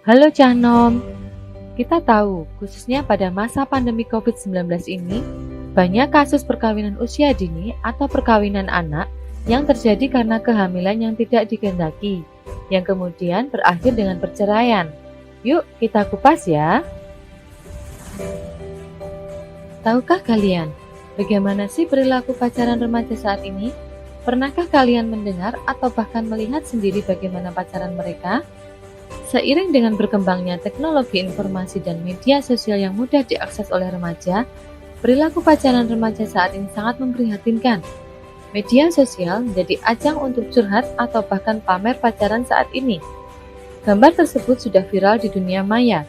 Halo Canom, kita tahu khususnya pada masa pandemi COVID-19 ini, banyak kasus perkawinan usia dini atau perkawinan anak yang terjadi karena kehamilan yang tidak dikehendaki, yang kemudian berakhir dengan perceraian. Yuk kita kupas ya. Tahukah kalian, bagaimana sih perilaku pacaran remaja saat ini? Pernahkah kalian mendengar atau bahkan melihat sendiri bagaimana pacaran mereka? Seiring dengan berkembangnya teknologi informasi dan media sosial yang mudah diakses oleh remaja, perilaku pacaran remaja saat ini sangat memprihatinkan. Media sosial menjadi ajang untuk curhat atau bahkan pamer pacaran saat ini. Gambar tersebut sudah viral di dunia maya.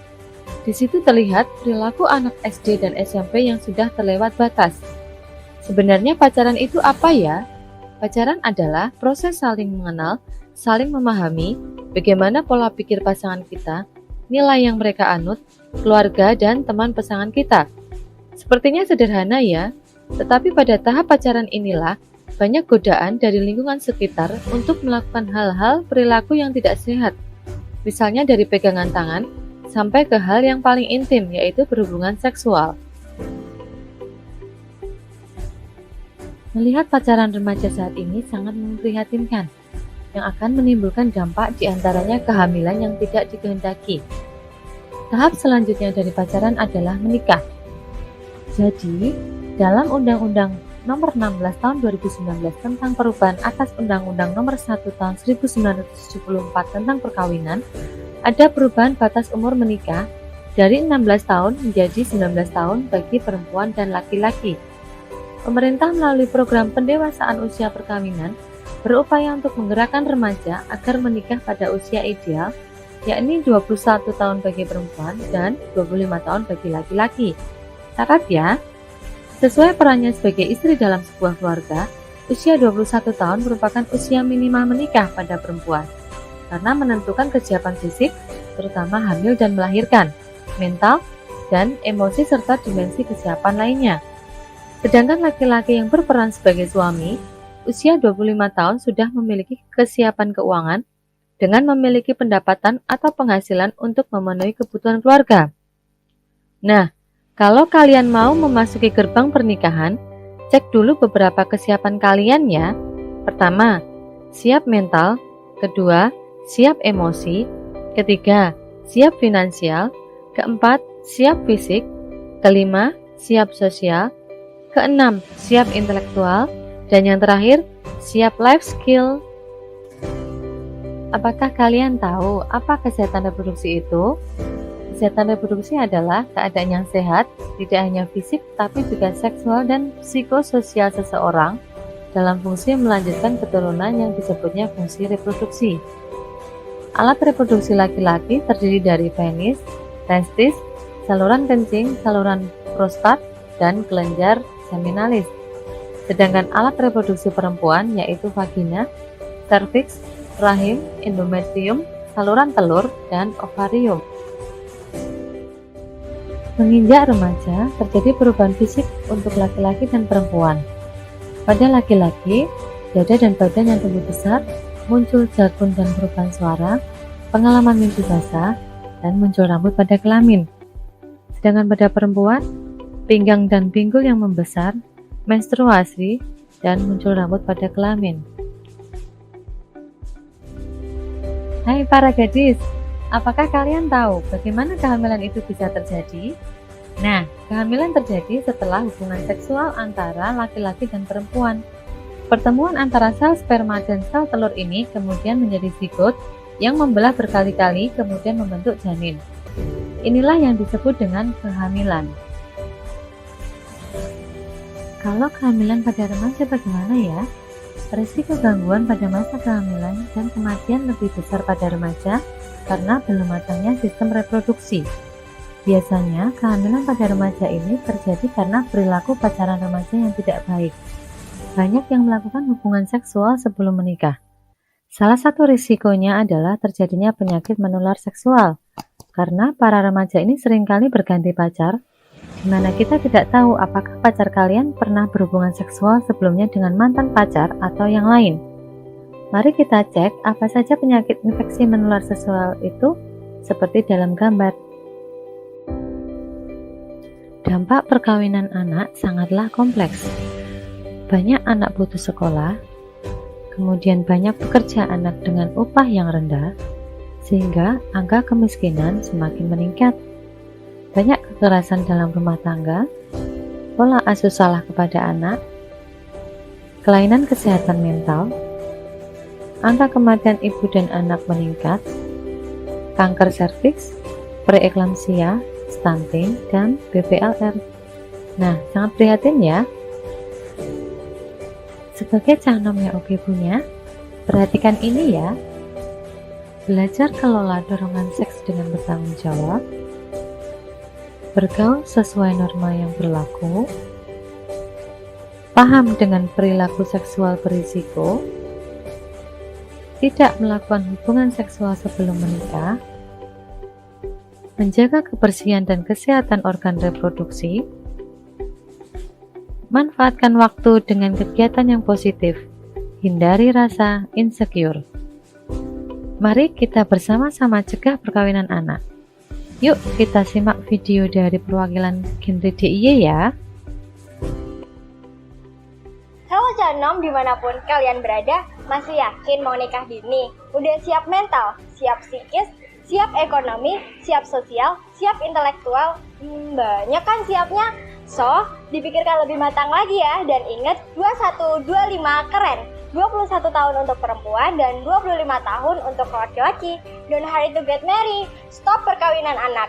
Di situ terlihat perilaku anak SD dan SMP yang sudah terlewat batas. Sebenarnya pacaran itu apa ya? Pacaran adalah proses saling mengenal, saling memahami, bagaimana pola pikir pasangan kita, nilai yang mereka anut, keluarga, dan teman pasangan kita. Sepertinya sederhana ya, tetapi pada tahap pacaran inilah banyak godaan dari lingkungan sekitar untuk melakukan hal-hal perilaku yang tidak sehat. Misalnya dari pegangan tangan, sampai ke hal yang paling intim, yaitu berhubungan seksual. Melihat pacaran remaja saat ini sangat memprihatinkan, yang akan menimbulkan dampak diantaranya kehamilan yang tidak dikehendaki. Tahap selanjutnya dari pacaran adalah menikah. Jadi, dalam Undang-Undang Nomor 16 Tahun 2019 tentang perubahan atas Undang-Undang Nomor 1 Tahun 1974 tentang perkawinan, ada perubahan batas umur menikah dari 16 tahun menjadi 19 tahun bagi perempuan dan laki-laki. Pemerintah melalui program pendewasaan usia perkawinan berupaya untuk menggerakkan remaja agar menikah pada usia ideal, yakni 21 tahun bagi perempuan dan 25 tahun bagi laki-laki. Syarat ya, sesuai perannya sebagai istri dalam sebuah keluarga, usia 21 tahun merupakan usia minimal menikah pada perempuan, karena menentukan kesiapan fisik, terutama hamil dan melahirkan, mental, dan emosi serta dimensi kesiapan lainnya. Sedangkan laki-laki yang berperan sebagai suami, usia 25 tahun sudah memiliki kesiapan keuangan dengan memiliki pendapatan atau penghasilan untuk memenuhi kebutuhan keluarga. Nah, kalau kalian mau memasuki gerbang pernikahan, cek dulu beberapa kesiapan kalian ya. Pertama, siap mental. Kedua, siap emosi. Ketiga, siap finansial. Keempat, siap fisik. Kelima, siap sosial. Keenam, siap intelektual. Dan yang terakhir, siap life skill. Apakah kalian tahu apa kesehatan reproduksi itu? Kesehatan reproduksi adalah keadaan yang sehat, tidak hanya fisik tapi juga seksual dan psikososial seseorang dalam fungsi melanjutkan keturunan yang disebutnya fungsi reproduksi. Alat reproduksi laki-laki terdiri dari penis, testis, saluran kencing, saluran prostat, dan kelenjar seminalis. Sedangkan alat reproduksi perempuan yaitu vagina, serviks, rahim, endometrium, saluran telur, dan ovarium. Menginjak remaja, terjadi perubahan fisik untuk laki-laki dan perempuan. Pada laki-laki, dada dan badan yang tumbuh besar, muncul jagung dan perubahan suara, pengalaman mimpi basah, dan muncul rambut pada kelamin. Sedangkan pada perempuan, pinggang dan pinggul yang membesar, menstruasi, dan muncul rambut pada kelamin. Hai para gadis, apakah kalian tahu bagaimana kehamilan itu bisa terjadi? Nah, kehamilan terjadi setelah hubungan seksual antara laki-laki dan perempuan. Pertemuan antara sel sperma dan sel telur ini kemudian menjadi zigot yang membelah berkali-kali kemudian membentuk janin. Inilah yang disebut dengan kehamilan. Kalau kehamilan pada remaja bagaimana ya? Risiko gangguan pada masa kehamilan dan kematian lebih besar pada remaja karena belum matangnya sistem reproduksi. Biasanya kehamilan pada remaja ini terjadi karena perilaku pacaran remaja yang tidak baik. Banyak yang melakukan hubungan seksual sebelum menikah. Salah satu risikonya adalah terjadinya penyakit menular seksual, karena para remaja ini seringkali berganti pacar, di mana kita tidak tahu apakah pacar kalian pernah berhubungan seksual sebelumnya dengan mantan pacar atau yang lain. Mari kita cek apa saja penyakit infeksi menular seksual itu seperti dalam gambar. Dampak perkawinan anak sangatlah kompleks. Banyak anak putus sekolah, kemudian banyak pekerja anak dengan upah yang rendah, sehingga angka kemiskinan semakin meningkat. Banyak kekerasan dalam rumah tangga, pola asuh salah kepada anak, kelainan kesehatan mental, angka kematian ibu dan anak meningkat, kanker serviks, preeklamsia, stunting, dan BPLR. Nah, sangat prihatin ya. Sebagai canom yang oke punya, perhatikan ini ya. Belajar kelola dorongan seks dengan bertanggung jawab, bergaul sesuai norma yang berlaku, paham dengan perilaku seksual berisiko, tidak melakukan hubungan seksual sebelum menikah, menjaga kebersihan dan kesehatan organ reproduksi, manfaatkan waktu dengan kegiatan yang positif, hindari rasa insecure. Mari kita bersama-sama cegah perkawinan anak. Yuk kita simak video dari perwakilan genre DIY ya. Halo canom dimanapun kalian berada, masih yakin mau nikah dini? Udah siap mental, siap psikis, siap ekonomi, siap sosial, siap intelektual? Banyak kan siapnya? So, dipikirkan lebih matang lagi ya, dan ingat 2125 keren. 21 tahun untuk perempuan dan 25 tahun untuk laki-laki. Don't hurry to get married. Stop perkawinan anak.